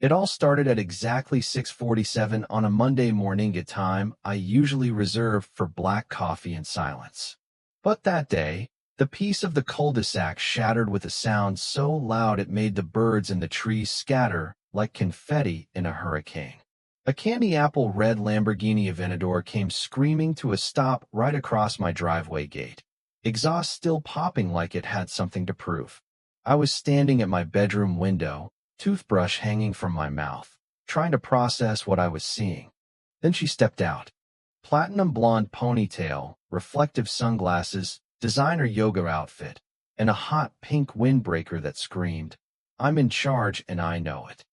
It all started at exactly 6:47 on a Monday morning, a time I usually reserve for black coffee and silence. But that day, the peace of the cul-de-sac shattered with a sound so loud it made the birds in the trees scatter like confetti in a hurricane. A candy apple red Lamborghini Aventador came screaming to a stop right across my driveway gate, exhaust still popping like it had something to prove. I was standing at my bedroom window, toothbrush hanging from my mouth, trying to process what I was seeing. Then she stepped out. Platinum blonde ponytail, reflective sunglasses, designer yoga outfit, and a hot pink windbreaker that screamed, "I'm in charge and I know it."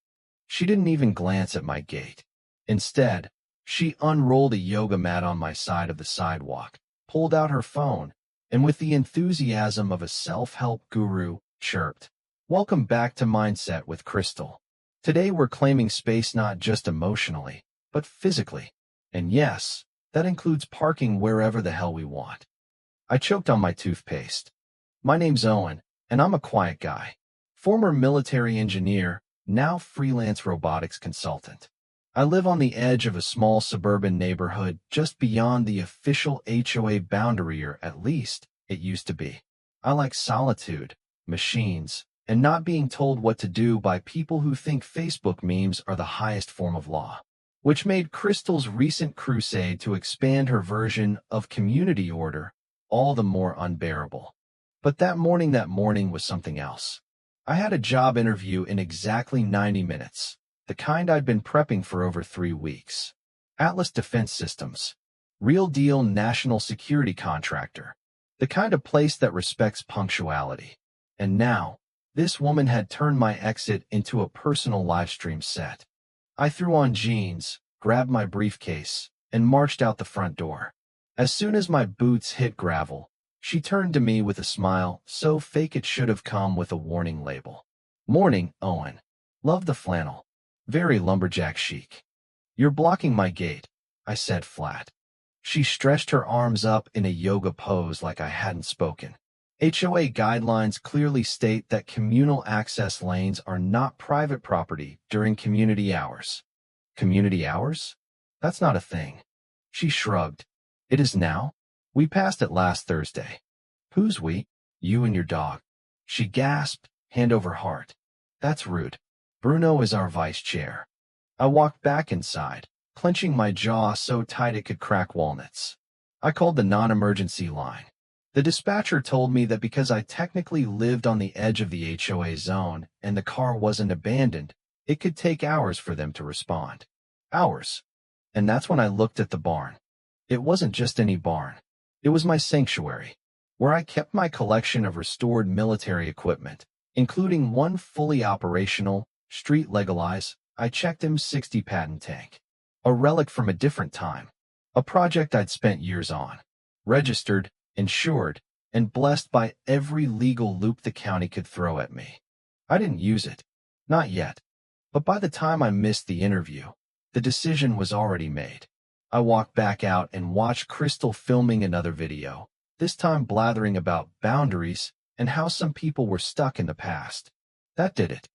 She didn't even glance at my gate. Instead, she unrolled a yoga mat on my side of the sidewalk, pulled out her phone, and with the enthusiasm of a self-help guru, chirped, "Welcome back to Mindset with Crystal. Today we're claiming space not just emotionally, but physically. And yes, that includes parking wherever the hell we want." I choked on my toothpaste. My name's Owen, and I'm a quiet guy. Former military engineer, now freelance robotics consultant. I live on the edge of a small suburban neighborhood just beyond the official HOA boundary, or at least it used to be. I like solitude, machines, and not being told what to do by people who think Facebook memes are the highest form of law, which made Crystal's recent crusade to expand her version of community order all the more unbearable. But that morning was something else. I had a job interview in exactly 90 minutes. The kind I'd been prepping for over 3 weeks. Atlas Defense Systems. Real deal national security contractor. The kind of place that respects punctuality. And now, this woman had turned my exit into a personal livestream set. I threw on jeans, grabbed my briefcase, and marched out the front door. As soon as my boots hit gravel, she turned to me with a smile so fake it should have come with a warning label. "Morning, Owen. Love the flannel. Very lumberjack chic." "You're blocking my gate," I said flat. She stretched her arms up in a yoga pose like I hadn't spoken. HOA guidelines clearly state that communal access lanes are not private property during community hours. Community hours? That's not a thing. She shrugged. "It is now? We passed it last Thursday." "Who's we?" "You and your dog." She gasped, hand over heart. "That's rude. Bruno is our vice chair." I walked back inside, clenching my jaw so tight it could crack walnuts. I called the non-emergency line. The dispatcher told me that because I technically lived on the edge of the HOA zone and the car wasn't abandoned, it could take hours for them to respond. Hours. And that's when I looked at the barn. It wasn't just any barn. It was my sanctuary, where I kept my collection of restored military equipment, including one fully operational, street-legalized, I checked M60 patent tank. A relic from a different time. A project I'd spent years on. Registered, insured, and blessed by every legal loop the county could throw at me. I didn't use it. Not yet. But by the time I missed the interview, the decision was already made. I walked back out and watched Crystal filming another video, this time blathering about boundaries and how some people were stuck in the past. That did it.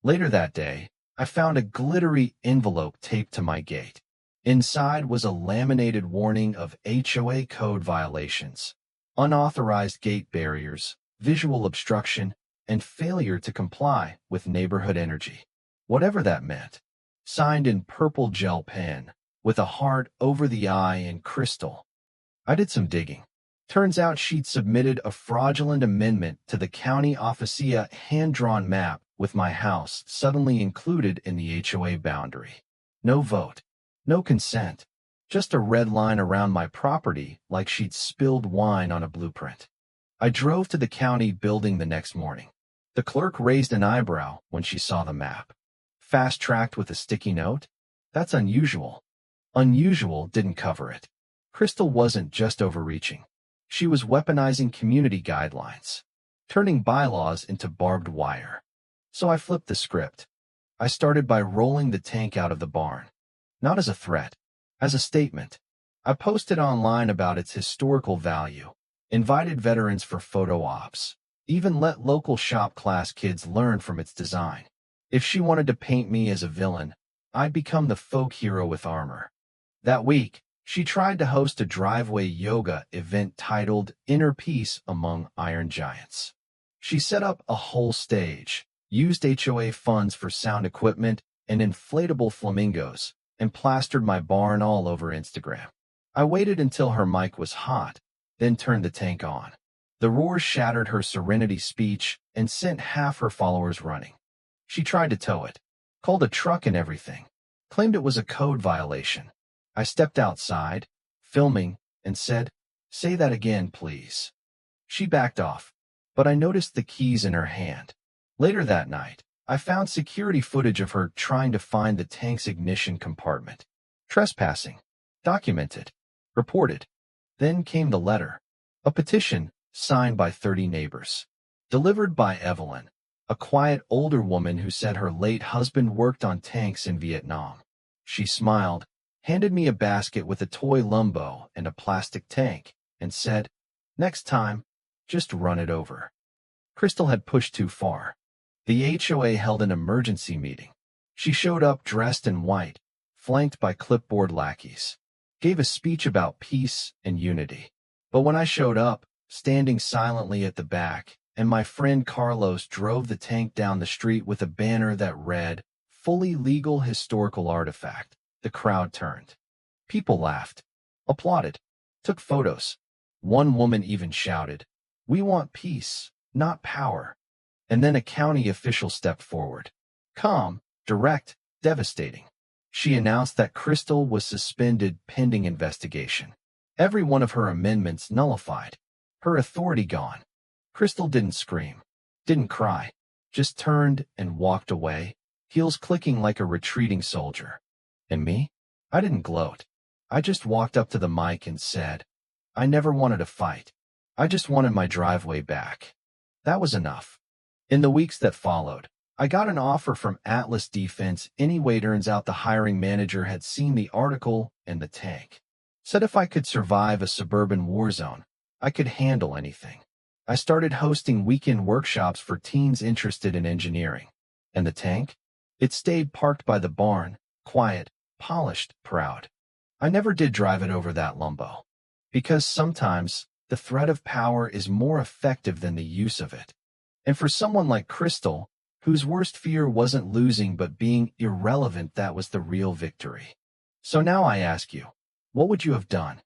Later that day, I found a glittery envelope taped to my gate. Inside was a laminated warning of HOA code violations, unauthorized gate barriers, visual obstruction, and failure to comply with neighborhood energy. Whatever that meant. Signed in purple gel pen, with a heart over the I in crystal. I did some digging. Turns out she'd submitted a fraudulent amendment to the county officia hand-drawn map with my house suddenly included in the HOA boundary. No vote. No consent. Just a red line around my property like she'd spilled wine on a blueprint. I drove to the county building the next morning. The clerk raised an eyebrow when she saw the map. Fast-tracked with a sticky note? That's unusual. Unusual didn't cover it. Crystal wasn't just overreaching. She was weaponizing community guidelines, turning bylaws into barbed wire. So I flipped the script. I started by rolling the tank out of the barn. Not as a threat, as a statement. I posted online about its historical value, invited veterans for photo ops, even let local shop class kids learn from its design. If she wanted to paint me as a villain, I'd become the folk hero with armor. That week, she tried to host a driveway yoga event titled Inner Peace Among Iron Giants. She set up a whole stage, used HOA funds for sound equipment and inflatable flamingos, and plastered my barn all over Instagram. I waited until her mic was hot, then turned the tank on. The roar shattered her serenity speech and sent half her followers running. She tried to tow it, called a truck and everything, claimed it was a code violation. I stepped outside, filming, and said, "Say that again, please." She backed off, but I noticed the keys in her hand. Later that night, I found security footage of her trying to find the tank's ignition compartment. Trespassing. Documented. Reported. Then came the letter. A petition, signed by 30 neighbors. Delivered by Evelyn, a quiet older woman who said her late husband worked on tanks in Vietnam. She smiled, handed me a basket with a toy Lambo and a plastic tank, and said, "Next time, just run it over." Crystal had pushed too far. The HOA held an emergency meeting. She showed up dressed in white, flanked by clipboard lackeys. Gave a speech about peace and unity. But when I showed up, standing silently at the back, and my friend Carlos drove the tank down the street with a banner that read, "Fully legal historical artifact," the crowd turned. People laughed, applauded, took photos. One woman even shouted, "We want peace, not power." And then a county official stepped forward. Calm, direct, devastating. She announced that Crystal was suspended pending investigation. Every one of her amendments nullified. Her authority gone. Crystal didn't scream, didn't cry, just turned and walked away, heels clicking like a retreating soldier. And me? I didn't gloat. I just walked up to the mic and said, "I never wanted a fight. I just wanted my driveway back." That was enough. In the weeks that followed, I got an offer from Atlas Defense. Anyway, turns out the hiring manager had seen the article and the tank. Said if I could survive a suburban war zone, I could handle anything. I started hosting weekend workshops for teens interested in engineering. And the tank? It stayed parked by the barn, quiet, polished, proud. I never did drive it over that Lambo. Because sometimes, the threat of power is more effective than the use of it. And for someone like Crystal, whose worst fear wasn't losing but being irrelevant, that was the real victory. So now I ask you, what would you have done?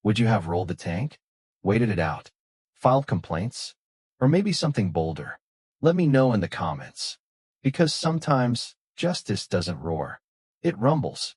Would you have rolled the tank? Waited it out? Filed complaints? Or maybe something bolder? Let me know in the comments. Because sometimes, justice doesn't roar. It rumbles.